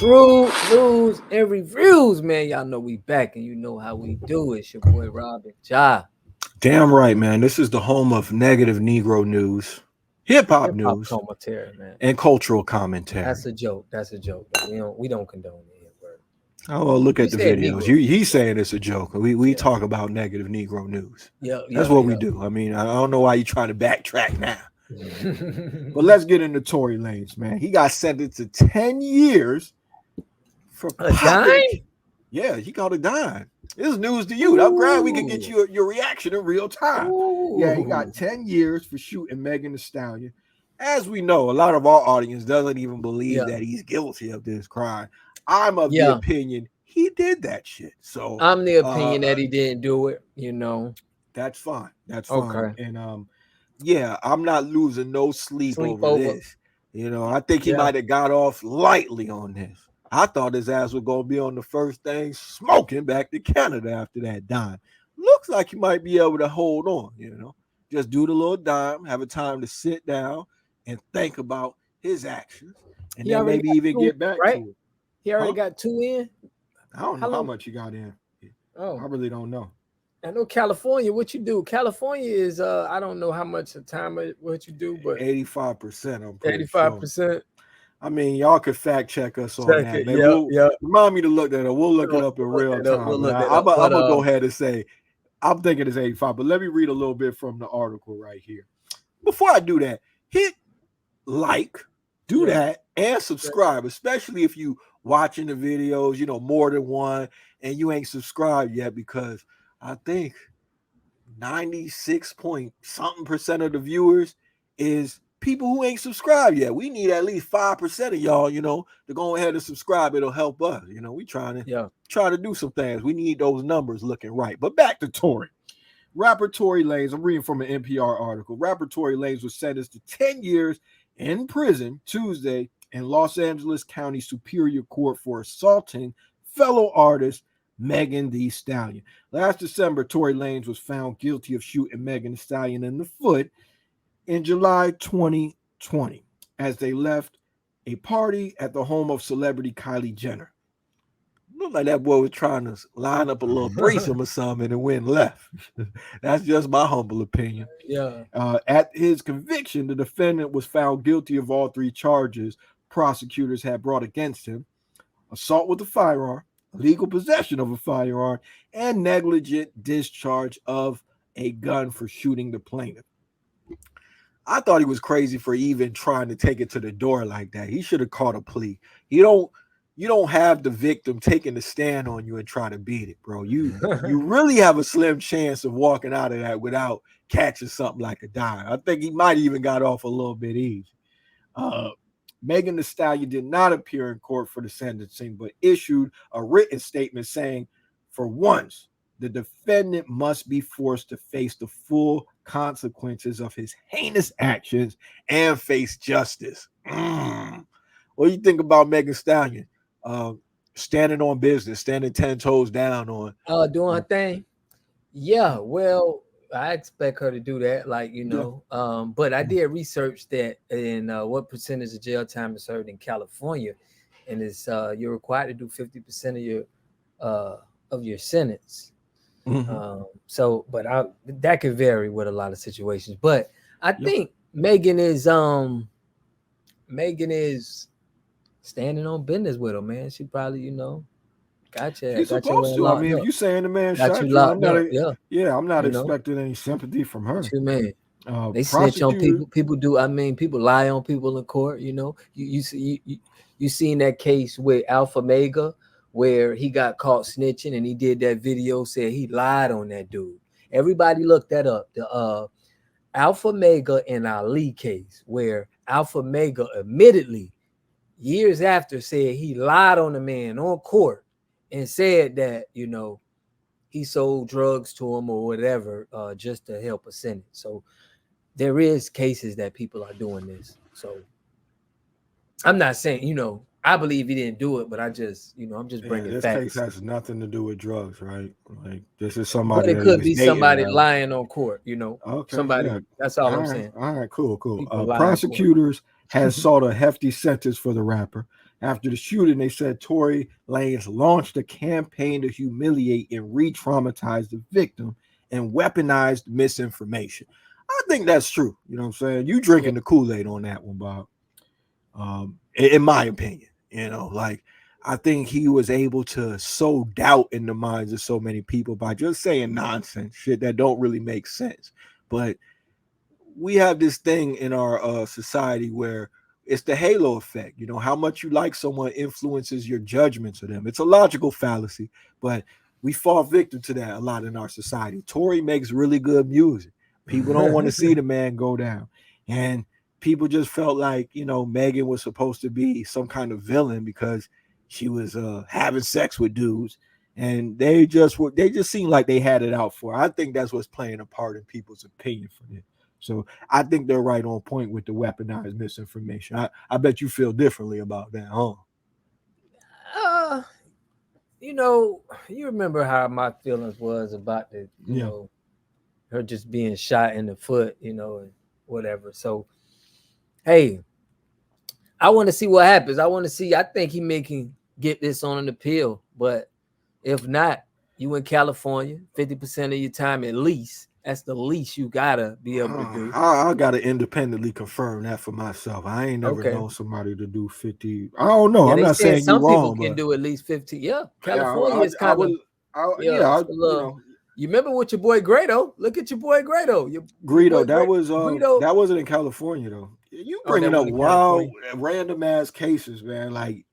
news and reviews, man. Y'all know we back, and you know how we do it. It's your boy Robin Ja. Damn right, man. This is the home of negative Negro news, hip hop Hip hop news, commentary, man. and cultural commentary. That's a joke. That's a joke. We don't condone it. Word. Oh, well, look You at the said videos. Negro. He's saying it's a joke. We Yeah. talk about negative Negro news. Yeah. That's Yeah. what we Yeah. do. I mean, I don't know why you're trying to backtrack now. But Yeah. let's get into Tory Lanez, man. He got sentenced to 10 years for A popping. dime? Yeah, he got a dime. This is news to you. I'm glad we could get Ooh. your reaction in real time. Yeah, he got Ooh. 10 years for shooting Megan Thee Stallion. As we know, a lot of our audience doesn't even believe Yeah. that he's guilty of this crime. I'm of the Yeah. opinion he did that shit. So I'm the opinion that he didn't do it. that's fine. That's fine. Okay. And yeah, I'm not losing no sleep Sleep over over. this. I think he Yeah. might have got off lightly on this. I thought his ass was gonna be on the first thing smoking back to Canada after that dime. Looks like he might be able to hold on, Just do the little dime, have a time to sit down and think about his actions, and He then already maybe got even two, get back right? to it. He already Huh? got two in. I don't How know how long? much he got in. I Oh, really don't know. I know California. What you do? California is I don't know how much the time what you do, but 85%, I'm pretty sure. 85%. I mean, y'all could fact check us on Check that. it. Maybe Yeah, we'll yeah. remind me to look that up. We'll look it up in We'll look real that up. time. We'll But look that I'm up. But gonna go ahead and say I'm thinking it's 85. But let me read a little bit from the article right here. Before I do that, hit like, do yeah. that, and subscribe, especially if you watching the videos, more than one, and you ain't subscribed yet, because I think 96 point something percent of the viewers is people who ain't subscribed yet. We need at least 5% of y'all, to go ahead and subscribe. It'll help us. We trying to do some things. We need those numbers looking right. But back to Tory. Rapper Tory Lanez, I'm reading from an NPR article. Rapper Tory Lanez was sentenced to 10 years in prison Tuesday in Los Angeles County Superior Court for assaulting fellow artist Megan Thee Stallion. Last December, Tory Lanez was found guilty of shooting Megan Thee Stallion in the foot in July 2020 as they left a party at the home of celebrity Kylie Jenner. Looked like that boy was trying to line up a little threesome or something and went left. That's just my humble opinion. Yeah. At his conviction, the defendant was found guilty of all three charges prosecutors had brought against him: assault with a firearm, illegal possession of a firearm, and negligent discharge of a gun for shooting the plaintiff. I thought he was crazy for even trying to take it to the door like that. He should have caught a plea. You don't have the victim taking the stand on you and try to beat it, bro. You really have a slim chance of walking out of that without catching something like a dime. I think he might even got off a little bit easy. Megan Thee Stallion did not appear in court for the sentencing, but issued a written statement saying, for once, the defendant must be forced to face the full consequences of his heinous actions and face justice. What do you think about Megan Thee Stallion? Standing on business, standing 10 toes down on Doing her thing. Yeah, well, I expect her to do that, but I did research that in what percentage of jail time is served in California, and it's you're required to do 50% of your sentence. But that could vary with a lot of situations. But I think Megan is standing on business with him, man. She probably, gotcha. She's supposed to. I mean, if you saying the man got shot you you, locked up, yeah. I'm not expecting any sympathy from her. What you mean? They snitch on Prosecutor, people. People do. I mean, people lie on people in court. You seen that case with Alpha Mega where he got caught snitching and he did that video, said he lied on that dude. Everybody looked that up. The Alpha Mega and Ali case where Alpha Mega admittedly years after said he lied on the man on court and said that he sold drugs to him or whatever just to help a sentence. So there is cases that people are doing this. So I'm not saying, I believe he didn't do it, but I just, I'm just bringing this facts. case has nothing to do with drugs, right? Like, this is somebody. But it could be somebody lying on court, Okay, somebody. yeah. That's all I'm saying. All right, cool. Prosecutors Prosecutors has sought a hefty sentence for the rapper. After the shooting, they said Tory Lanez launched a campaign to humiliate and re-traumatize the victim and weaponized misinformation. I think that's true. You know what I'm saying? You Yeah. drinking the Kool-Aid on that one, Bob. In my opinion, like I think he was able to sow doubt in the minds of so many people by just saying nonsense, shit that don't really make sense. But we have this thing in our society where it's the halo effect. How much you like someone influences your judgments of them. It's a logical fallacy, but we fall victim to that a lot in our society. Tory makes really good music. People don't want to see the man go down. And people just felt like, Megan was supposed to be some kind of villain because she was having sex with dudes. And they just seemed like they had it out for her. I think that's what's playing a part in people's opinion for this. So I think they're right on point with the weaponized misinformation. I bet you feel differently about that, huh? uh, you remember how my feelings was about the, Yeah. her just being shot in the foot, and whatever. So, hey, I want to see what happens. I want to see. I think he making get this on an appeal, but if not, you in California 50% of your time at least. That's the least you gotta be able to do. I gotta independently confirm that for myself. I ain't never Okay. known somebody to do 50. I don't know. Yeah, I'm they not said saying you some people wrong, can but do at least 50. Yeah, yeah, California is I kind of was, yeah. It's a little. You remember what your boy Grado? Look at your boy Grado. Your Greedo, boy Grado. that wasn't in California though. You Oh, that bringing up wasn't California. wild, random ass cases, man. Like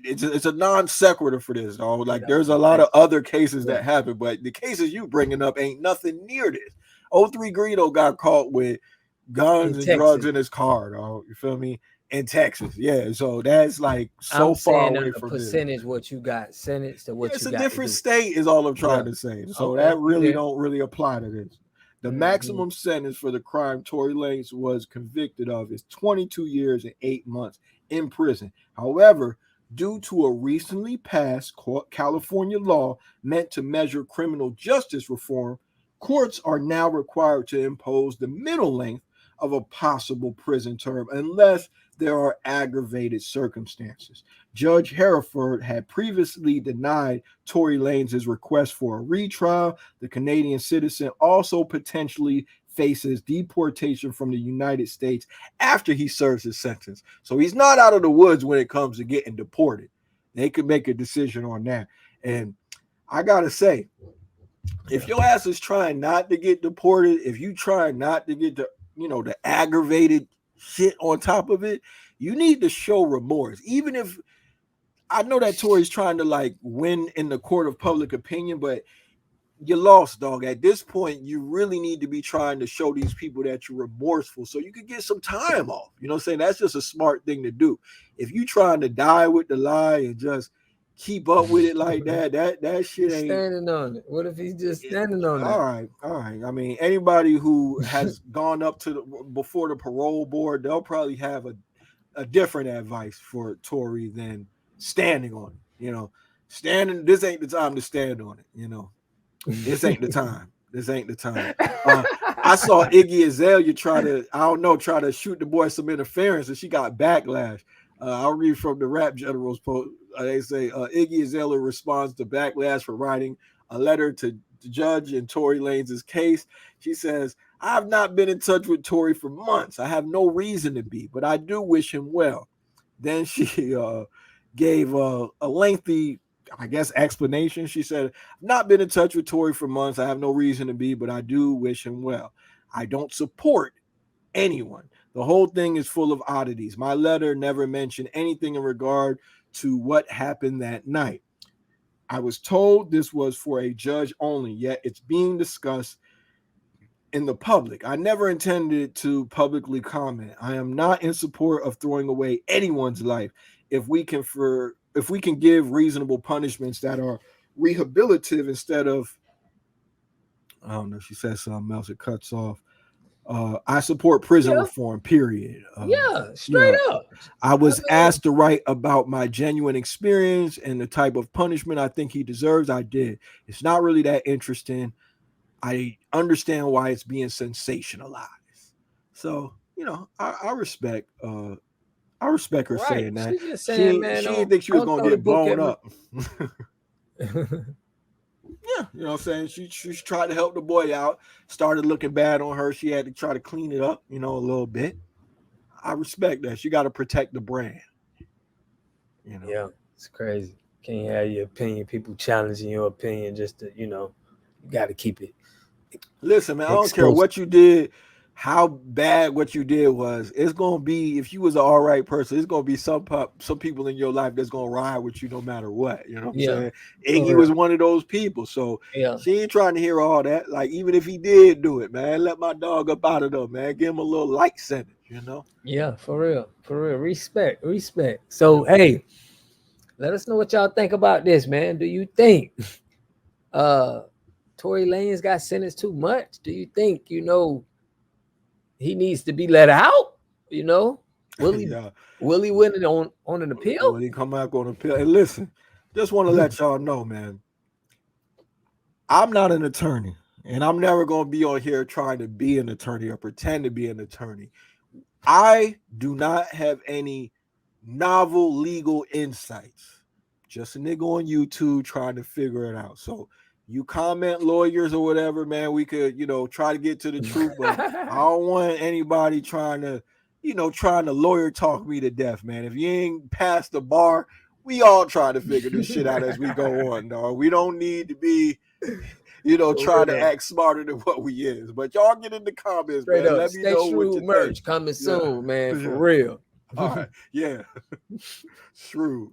it's a non sequitur for this, dog. Like No, there's a lot of other cases yeah. that happen, but the cases you bringing up ain't nothing near this. O3 Greedo got caught with In guns and drugs Texas, in his car, dog. You feel me? In Texas, yeah. So that's like so I'm far saying away a from this. percentage what you got sentenced to Yeah, what it's you a got to different do. state, is all I'm trying Yeah. to say. So Okay. that You really there? don't really apply to this. The Hmm. maximum sentence for the crime Tory Lanez was convicted of is 22 years and 8 months in prison. However, due to a recently passed California law meant to measure criminal justice reform, courts are now required to impose the middle length of a possible prison term unless there are aggravated circumstances. Judge Hereford had previously denied Tory Lanez' request for a retrial. The Canadian citizen also potentially faces deportation from the United States after he serves his sentence. So he's not out of the woods when it comes to getting deported. They could make a decision on that. And I got to say, if your ass is trying not to get deported, if you try not to get the aggravated shit on top of it, you need to show remorse. Even if I know that Tory's trying to like win in the court of public opinion, but you lost, dog. At this point, you really need to be trying to show these people that you're remorseful so you could get some time off. You know what I'm saying? That's just a smart thing to do. If you trying to die with the lie and just keep up with it like that, that shit He's ain't standing on it. What if he's just standing on all that? right, all right. I mean, anybody who has gone up to before the parole board, they'll probably have a different advice for Tory than standing on it. Standing. This ain't the time to stand on it. This ain't the time. This ain't the time. I saw Iggy Azalea try to shoot the boy some interference, and she got backlash. I'll read from the Rap General's post. They say Iggy Azalea responds to backlash for writing a letter to the judge in Tory Lanez's case. She says, "I have not been in touch with Tory for months. I have no reason to be, but I do wish him well." Then she gave a lengthy, I guess, explanation. She said, "I've not been in touch with Tory for months. I have no reason to be, but I do wish him well. I don't support anyone. The whole thing is full of oddities. My letter never mentioned anything in regard to what happened that night. I was told this was for a judge only, yet it's being discussed in the public. I never intended to publicly comment. I am not in support of throwing away anyone's life. If we can give reasonable punishments that are rehabilitative instead of, I don't know, she says something else, it cuts off. I support prison Yeah, reform, period. yeah, straight Yeah, up. I I was mean, asked to write about my genuine experience and the type of punishment I think he deserves. I did. It's not really that interesting. I understand why it's being sensationalized. So, I respect I respect her Right. saying that. She's just saying, man, She didn't think she was don't gonna throw the get book blown at me. up. Yeah, you know what I'm saying? She tried to help the boy out, started looking bad on her. She had to try to clean it up, a little bit. I respect that. She got to protect the brand, Yeah, it's crazy. Can't have your opinion. People challenging your opinion just to, you got to keep it Listen, man, I don't care exclusive. what you did, how bad what you did was. It's gonna be, if you was an all right person, it's gonna be some people in your life that's gonna ride with you no matter what. You know what I'm Yeah, saying? for Iggy real. was one of those people, so Yeah, she ain't trying to hear all that. Like, even if he did do it, man, let my dog up out of there, man. Give him a little light sentence. yeah, for real, for real. Respect, respect. Yeah. So, hey, let us know what y'all think about this, man. Do you think uh Tory Lanez got sentenced too much? Do you think he needs to be let out? You know, will he Yeah. will he win it on an appeal? When he come back on the pill. And listen, just want to let y'all know, man. I'm not an attorney, and I'm never going to be on here trying to be an attorney or pretend to be an attorney. I do not have any novel legal insights. Just a nigga on YouTube trying to figure it out. So you comment lawyers or whatever, man, we could, try to get to the truth, but I don't want anybody trying to lawyer talk me to death, man. If you ain't past the bar, we all try to figure this shit out as we go on, dog. We don't need to be For try to real. act smarter than what we is. But y'all get in the comments, Straight man. up. Let me Stay know what you shrewd think. merch coming Yeah. soon, man. For Yeah. real. All right. Yeah. Shrewd.